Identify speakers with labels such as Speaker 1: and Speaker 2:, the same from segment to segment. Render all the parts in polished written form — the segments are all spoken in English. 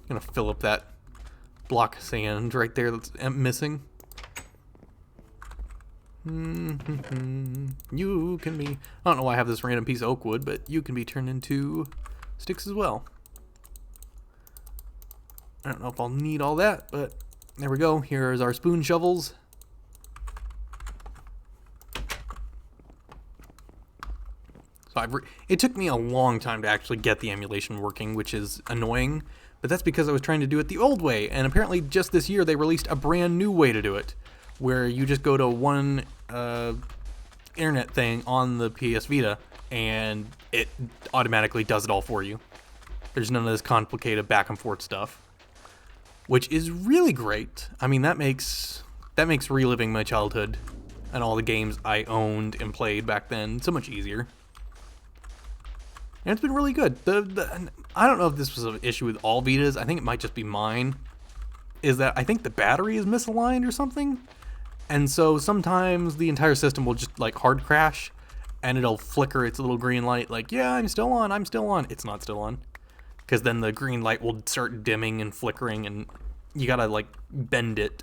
Speaker 1: gonna fill up that block of sand right there that's missing. You can be... I don't know why I have this random piece of oak wood, but you can be turned into sticks as well. I don't know if I'll need all that, but there we go. Here's our spoon shovels. So it took me a long time to actually get the emulation working, which is annoying, but that's because I was trying to do it the old way, and apparently just this year they released a brand new way to do it, where you just go to one internet thing on the PS Vita, and it automatically does it all for you. There's none of this complicated back and forth stuff, which is really great. I mean, that makes reliving my childhood and all the games I owned and played back then so much easier. And it's been really good. I don't know if this was an issue with all Vitas. I think it might just be mine. Is that I think the battery is misaligned or something? And so sometimes the entire system will just like hard crash and it'll flicker its little green light like, yeah, I'm still on. It's not still on. Because then the green light will start dimming and flickering, and you gotta like bend it.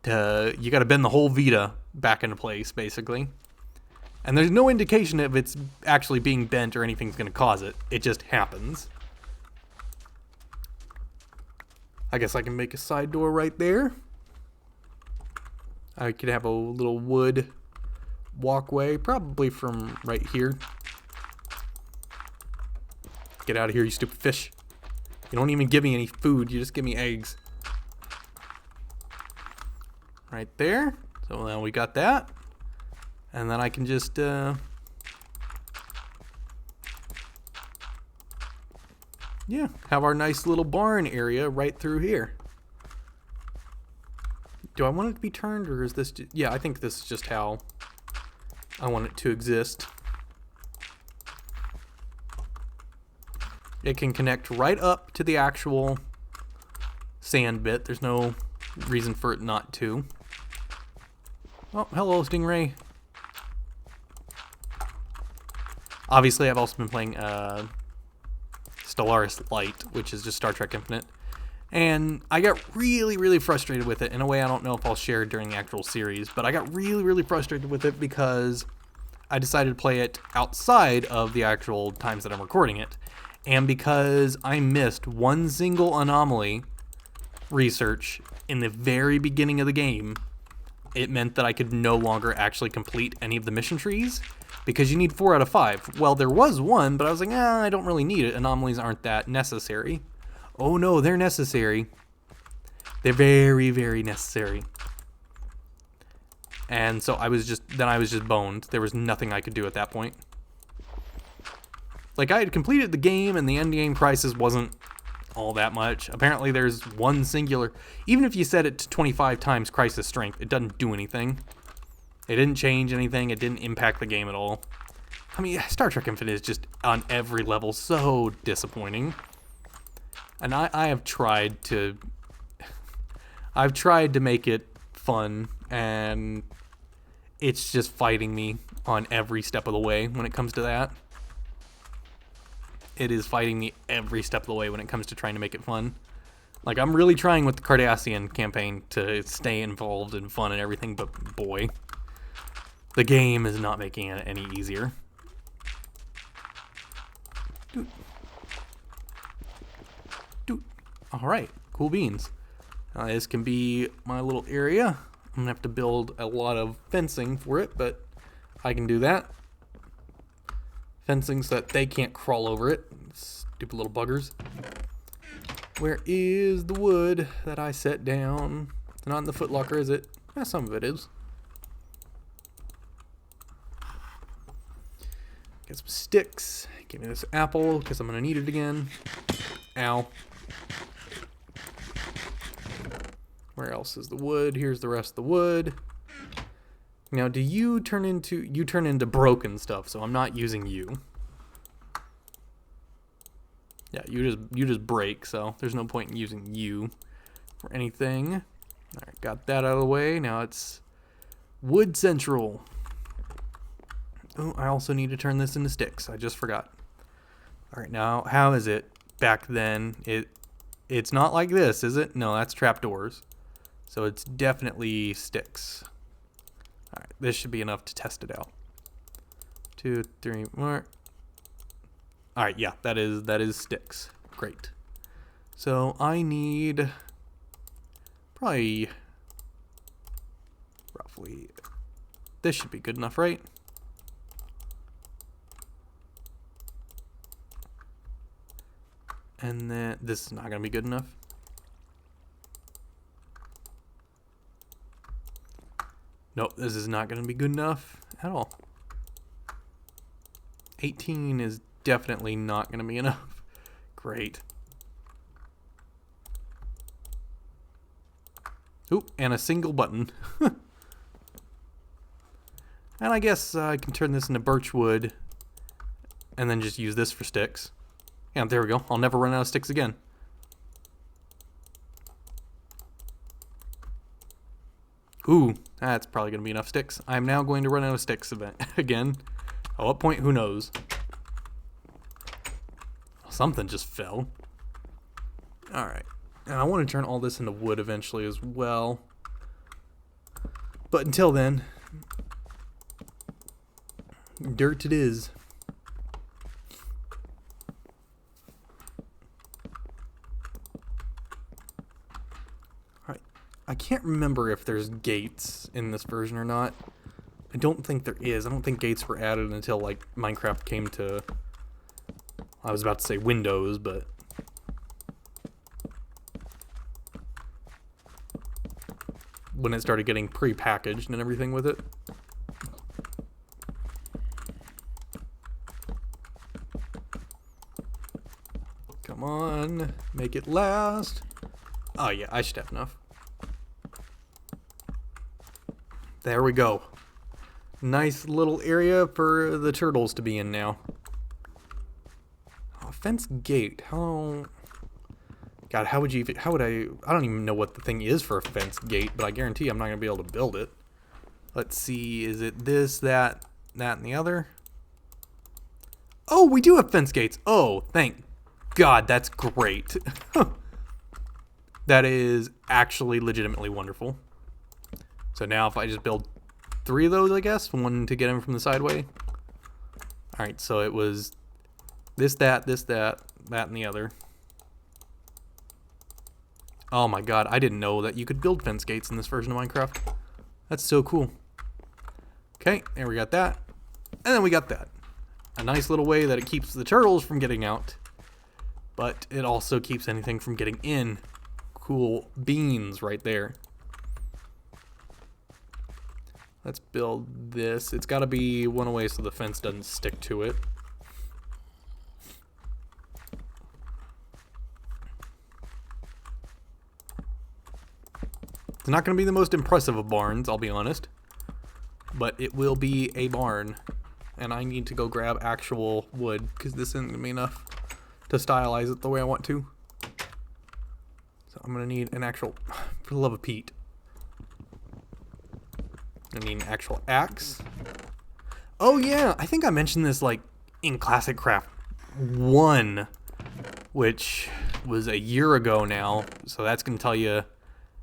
Speaker 1: You gotta bend the whole Vita back into place, basically. And there's no indication if it's actually being bent or anything's gonna cause it. It just happens. I guess I can make a side door right there. I could have a little wood walkway, probably from right here. Get out of here, you stupid fish. You don't even give me any food, you just give me eggs. Right there. So now we got that. And then I can just yeah, have our nice little barn area right through here. Do I want it to be turned, or is this just, yeah, I think this is just how I want it to exist. It can connect right up to the actual sand bit. There's no reason for it not to. Oh, hello, Stingray. Obviously, I've also been playing Stellaris Light, which is just Star Trek Infinite. And I got really, really frustrated with it in a way I don't know if I'll share during the actual series, but I got really, really frustrated with it because I decided to play it outside of the actual times that I'm recording it. And because I missed one single anomaly research in the very beginning of the game, it meant that I could no longer actually complete any of the mission trees because you need 4 out of 5. Well, there was one, but I was like, I don't really need it. Anomalies aren't that necessary. Oh no, they're necessary. They're very, very necessary. And so I was just boned. There was nothing I could do at that point. Like, I had completed the game and the end game crisis wasn't all that much. Apparently there's one singular, even if you set it to 25 times crisis strength, it doesn't do anything. It didn't change anything. It didn't impact the game at all. I mean, Star Trek Infinite is just on every level so disappointing. And I have tried to make it fun, and it's just fighting me on every step of the way when it comes to that. It is fighting me every step of the way when it comes to trying to make it fun. Like, I'm really trying with the Cardassian campaign to stay involved and fun and everything, but boy, the game is not making it any easier. Alright, cool beans. This can be my little area. I'm gonna have to build a lot of fencing for it, but I can do that. Fencing so that they can't crawl over it. Stupid little buggers. Where is the wood that I set down? It's not in the footlocker, is it? Yeah, some of it is. Get some sticks. Give me this apple, because I'm going to need it again. Ow. Where else is the wood? Here's the rest of the wood. Now, do you turn into broken stuff, so I'm not using you. Yeah, you just break, so there's no point in using you for anything. Alright, got that out of the way. Now it's Wood Central. Oh, I also need to turn this into sticks. I just forgot. Alright, now how is it? Back then, It's not like this, is it? No, that's trapdoors. So it's definitely sticks. Alright, this should be enough to test it out. 2, 3 more. Alright, yeah, that is sticks. Great. So I need probably roughly, this should be good enough, right? And then this is not going to be good enough. Nope, this is not going to be good enough at all. 18 is definitely not going to be enough. Great. Oop, and a single button. And I guess I can turn this into birchwood and then just use this for sticks. Yeah, there we go. I'll never run out of sticks again. Ooh, that's probably going to be enough sticks. I'm now going to run out of sticks again. At what point, who knows? Something just fell. Alright. And I want to turn all this into wood eventually as well. But until then, dirt it is. Alright. I can't remember if there's gates in this version or not. I don't think there is. I don't think gates were added until like Minecraft came to, I was about to say Windows, but when it started getting pre-packaged and everything with it. Come on, make it last. Oh yeah, I should have enough. There we go. Nice little area for the turtles to be in now. Oh, fence gate. How? God, how would you even, how would I don't even know what the thing is for a fence gate, but I guarantee I'm not going to be able to build it. Let's see, is it this, that, and the other? Oh, we do have fence gates. Oh, thank God, that's great. That is actually legitimately wonderful. So now if I just build 3 of those, I guess, one to get in from the sideway. Alright, so it was this, that, and the other. Oh my God, I didn't know that you could build fence gates in this version of Minecraft. That's so cool. Okay, there we got that. And then we got that. A nice little way that it keeps the turtles from getting out, but it also keeps anything from getting in. Cool beans right there. Let's build this. It's got to be one away so the fence doesn't stick to it. It's not going to be the most impressive of barns, I'll be honest. But it will be a barn. And I need to go grab actual wood, because this isn't going to be enough to stylize it the way I want to. So I'm going to need an actual, for the love of Pete, I need an actual axe. Oh yeah, I think I mentioned this like in ClassicCraft 1, which was a year ago now. So that's going to tell you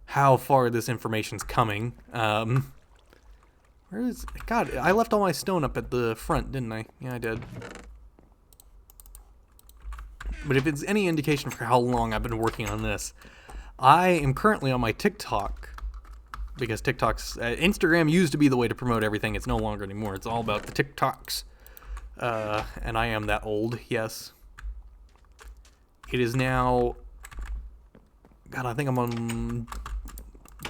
Speaker 1: how far this information's coming. Where is, God, I left all my stone up at the front, didn't I? Yeah, I did. But if it's any indication for how long I've been working on this, I am currently on my TikTok, because TikTok's, Instagram used to be the way to promote everything. It's no longer anymore. It's all about the TikToks. And I am that old, yes. It is now, God, I think I'm on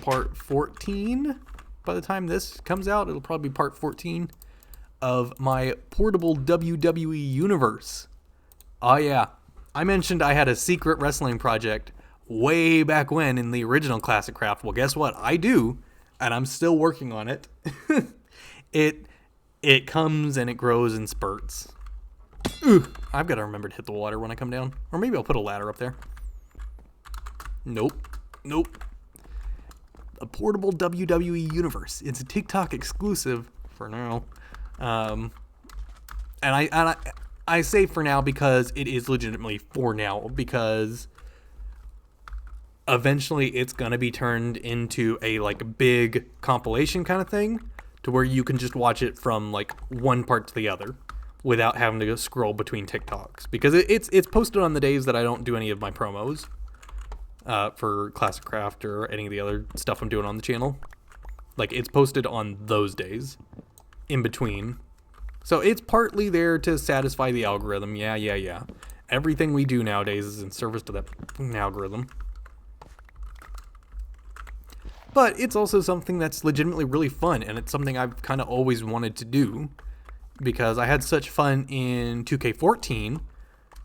Speaker 1: part 14. By the time this comes out, it'll probably be part 14 of my portable WWE universe. Oh yeah, I mentioned I had a secret wrestling project way back when in the original ClassicCraft. Well, guess what? I do, and I'm still working on it. It comes and it grows in spurts. Ooh, I've got to remember to hit the water when I come down. Or maybe I'll put a ladder up there. Nope. A portable WWE universe. It's a TikTok exclusive for now. And I say for now because it is legitimately for now, because eventually it's gonna be turned into a like big compilation kind of thing, to where you can just watch it from like one part to the other without having to go scroll between TikToks, because it's posted on the days that I don't do any of my promos for ClassicCraft or any of the other stuff I'm doing on the channel. Like, it's posted on those days in between. So it's partly there to satisfy the algorithm. Yeah. Everything we do nowadays is in service to that algorithm. But it's also something that's legitimately really fun, and it's something I've kind of always wanted to do, because I had such fun in 2K14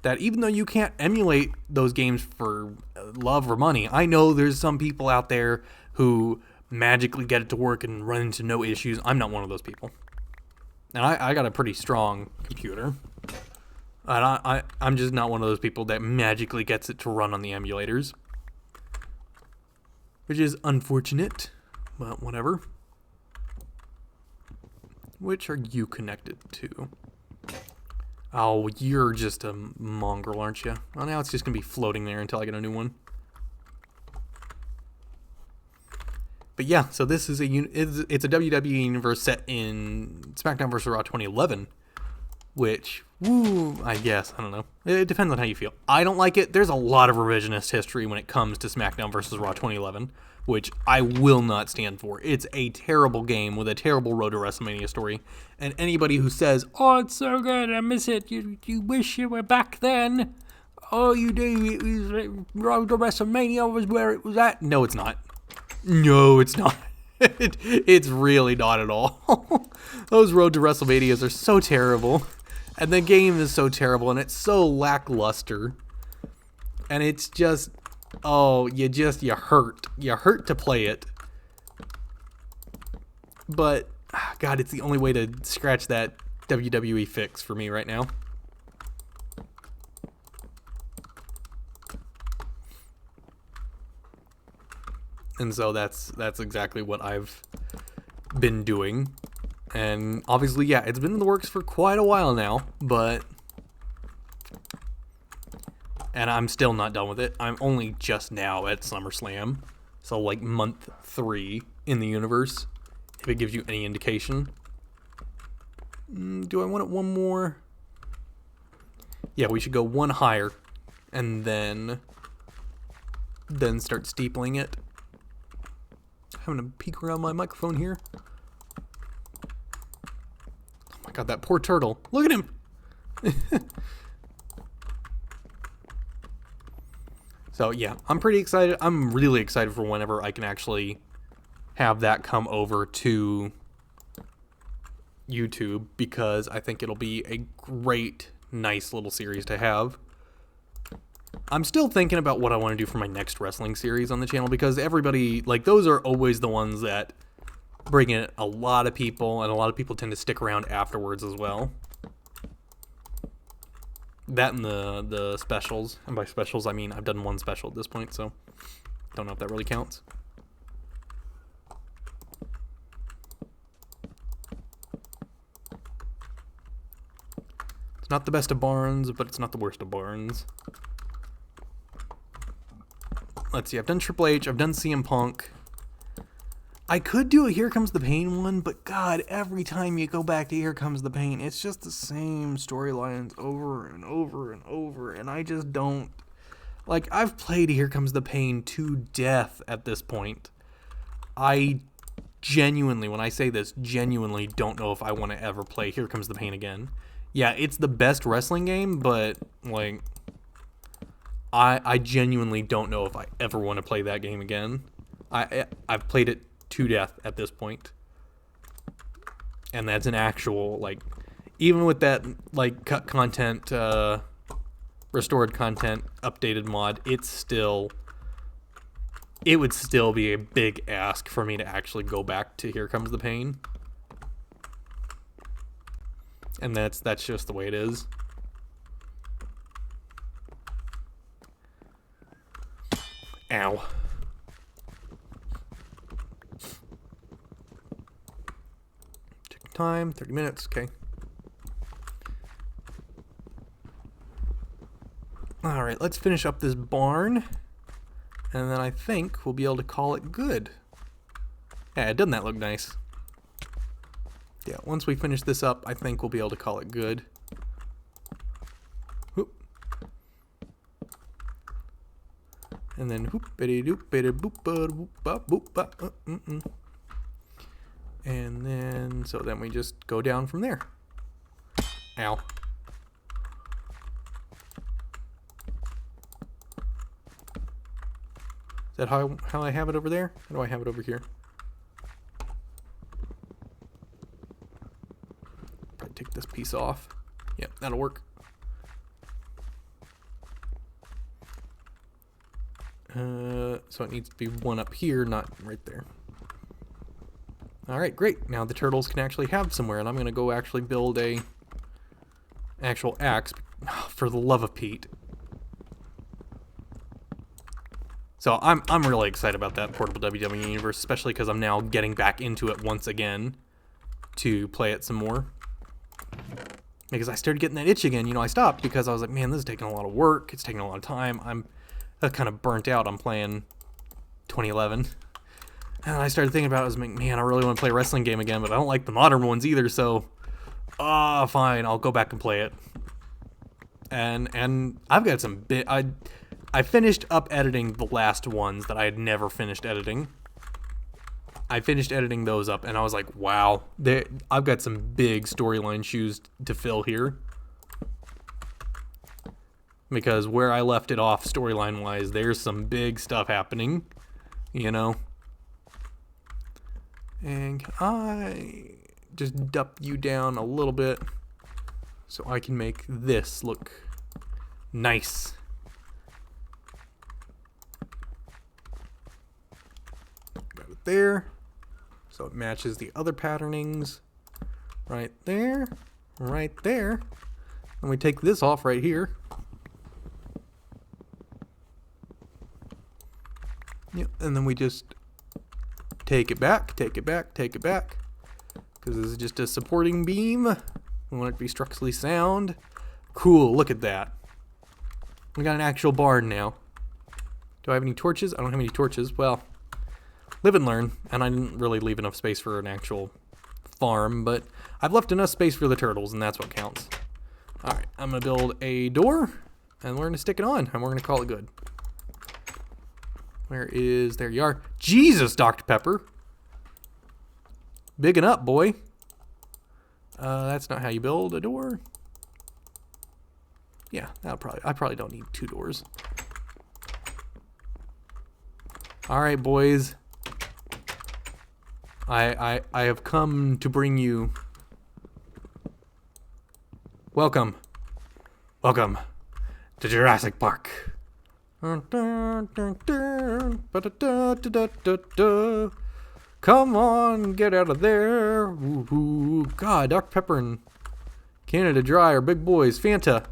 Speaker 1: that even though you can't emulate those games for love or money, I know there's some people out there who magically get it to work and run into no issues. I'm not one of those people. And I got a pretty strong computer. And I'm just not one of those people that magically gets it to run on the emulators. Which is unfortunate, but whatever. Which are you connected to? Oh, you're just a mongrel, aren't you? Well, now it's just going to be floating there until I get a new one. But yeah, so this is it's a WWE universe set in SmackDown vs. Raw 2011, which, woo, I guess, I don't know. It depends on how you feel. I don't like it. There's a lot of revisionist history when it comes to SmackDown vs. Raw 2011, which I will not stand for. It's a terrible game with a terrible Road to WrestleMania story. And anybody who says, oh, it's so good, I miss it, you wish you were back then. Oh, you do, Road to WrestleMania was where it was at. No, it's not. No, it's not. It's really not at all. Those Road to WrestleManias are so terrible. And the game is so terrible, and it's so lackluster. And it's just, oh, you hurt. You hurt to play it. But, God, it's the only way to scratch that WWE fix for me right now. And so that's exactly what I've been doing. And obviously, yeah, it's been in the works for quite a while now, but... And I'm still not done with it. I'm only just now at SummerSlam. So, like, month 3 in the universe, if it gives you any indication. Do I want it one more? Yeah, we should go one higher. And then start steepling it. Having a peek around my microphone here. Oh my god, that poor turtle. Look at him! So yeah, I'm pretty excited. I'm really excited for whenever I can actually have that come over to YouTube, because I think it'll be a great, nice little series to have. I'm still thinking about what I want to do for my next wrestling series on the channel, because everybody, like, those are always the ones that bring in a lot of people, and a lot of people tend to stick around afterwards as well. That and the specials, and by specials I mean I've done one special at this point, so don't know if that really counts. It's not the best of Barnes, but it's not the worst of Barnes. Let's see, I've done Triple H, I've done CM Punk. I could do a Here Comes the Pain one, but God, every time you go back to Here Comes the Pain, it's just the same storylines over and over and over, and I just don't... Like, I've played Here Comes the Pain to death at this point. I genuinely, when I say this, genuinely don't know if I want to ever play Here Comes the Pain again. Yeah, it's the best wrestling game, but, like... I genuinely don't know if I ever want to play that game again. I've played it to death at this point. And that's an actual, like, even with that, like, cut content, restored content, updated mod, it would still be a big ask for me to actually go back to Here Comes the Pain. And that's just the way it is. Ow. Check time, 30 minutes, okay. Alright, let's finish up this barn. And then I think we'll be able to call it good. Yeah, doesn't that look nice? Yeah, once we finish this up, I think we'll be able to call it good. Whoop. And then whoop, bitty doop, bitty boop, boop, boop, boop, and then, so then we just go down from there. Ow. Is that how I have it over there? How do I have it over here? Probably take this piece off. Yep, that'll work. So it needs to be one up here, not right there. Alright, great. Now the turtles can actually have somewhere, and I'm going to go actually build a actual axe, for the love of Pete. So I'm really excited about that portable WWE universe, especially because I'm now getting back into it once again to play it some more. Because I started getting that itch again. You know, I stopped because I was like, man, this is taking a lot of work. It's taking a lot of time. I'm kind of burnt out on playing 2011. And I started thinking about it. I was like, man, I really want to play a wrestling game again, but I don't like the modern ones either, so fine, I'll go back and play it. And I've got some I finished up editing the last ones that I had never finished editing. I finished editing those up, and I was like, wow, I've got some big storyline shoes to fill here. Because where I left it off storyline-wise, there's some big stuff happening, you know. And can I just dump you down a little bit so I can make this look nice. Got it there. So it matches the other patternings. Right there. Right there. And we take this off right here. Yep, and then we just take it back, take it back, take it back. Because this is just a supporting beam. We want it to be structurally sound. Cool, look at that. We got an actual barn now. Do I have any torches? I don't have any torches. Well, live and learn. And I didn't really leave enough space for an actual farm, but I've left enough space for the turtles, and that's what counts. Alright, I'm going to build a door, and we're going to stick it on, and we're going to call it good. There you are. Jesus, Dr. Pepper. Bigging up, boy. That's not how you build a door. Yeah, I probably don't need 2 doors. All right, boys. I have come to bring you. Welcome to Jurassic Park. Come on, get out of there. Ooh, God, Dr. Pepper and Canada Dry are big boys. Fanta,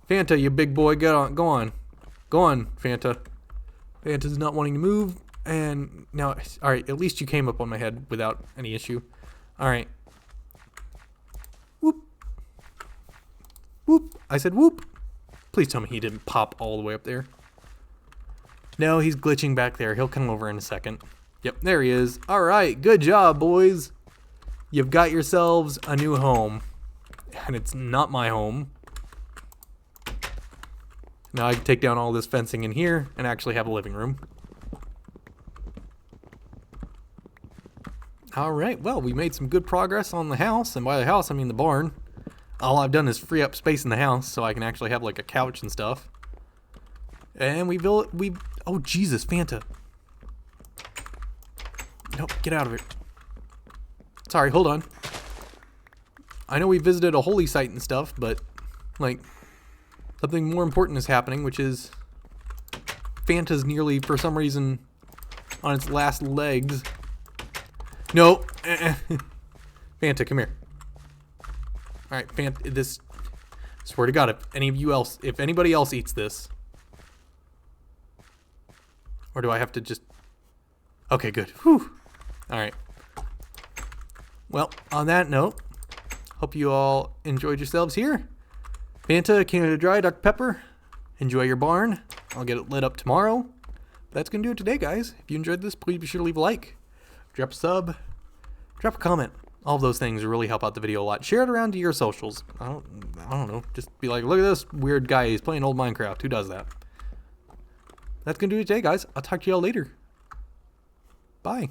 Speaker 1: you big boy, go on, Fanta. Fanta's not wanting to move, and now, all right, at least you came up on my head without any issue. All right. Whoop. Whoop. I said whoop. Please tell me he didn't pop all the way up there. No, he's glitching back there. He'll come over in a second. Yep, there he is. All right, good job, boys. You've got yourselves a new home. And it's not my home. Now I can take down all this fencing in here and actually have a living room. All right, well, we made some good progress on the house. And by the house, I mean the barn. All I've done is free up space in the house so I can actually have like a couch and stuff. And oh, Jesus, Fanta. Nope, get out of it. Sorry, hold on. I know we visited a holy site and stuff, but, like, something more important is happening, which is Fanta's nearly, for some reason, on its last legs. No. Fanta, come here. Alright, Fanta, this, swear to God, if anybody else eats this, or do I have to just... Okay, good. Whew. Alright. Well, on that note, hope you all enjoyed yourselves here. Fanta, Canada Dry, Dr. Pepper, enjoy your barn. I'll get it lit up tomorrow. that's going to do it today, guys. If you enjoyed this, please be sure to leave a like, drop a sub, drop a comment. All of those things really help out the video a lot. Share it around to your socials. I don't know. Just be like, look at this weird guy. He's playing old Minecraft. Who does that? That's going to do it today, guys. I'll talk to y'all later. Bye.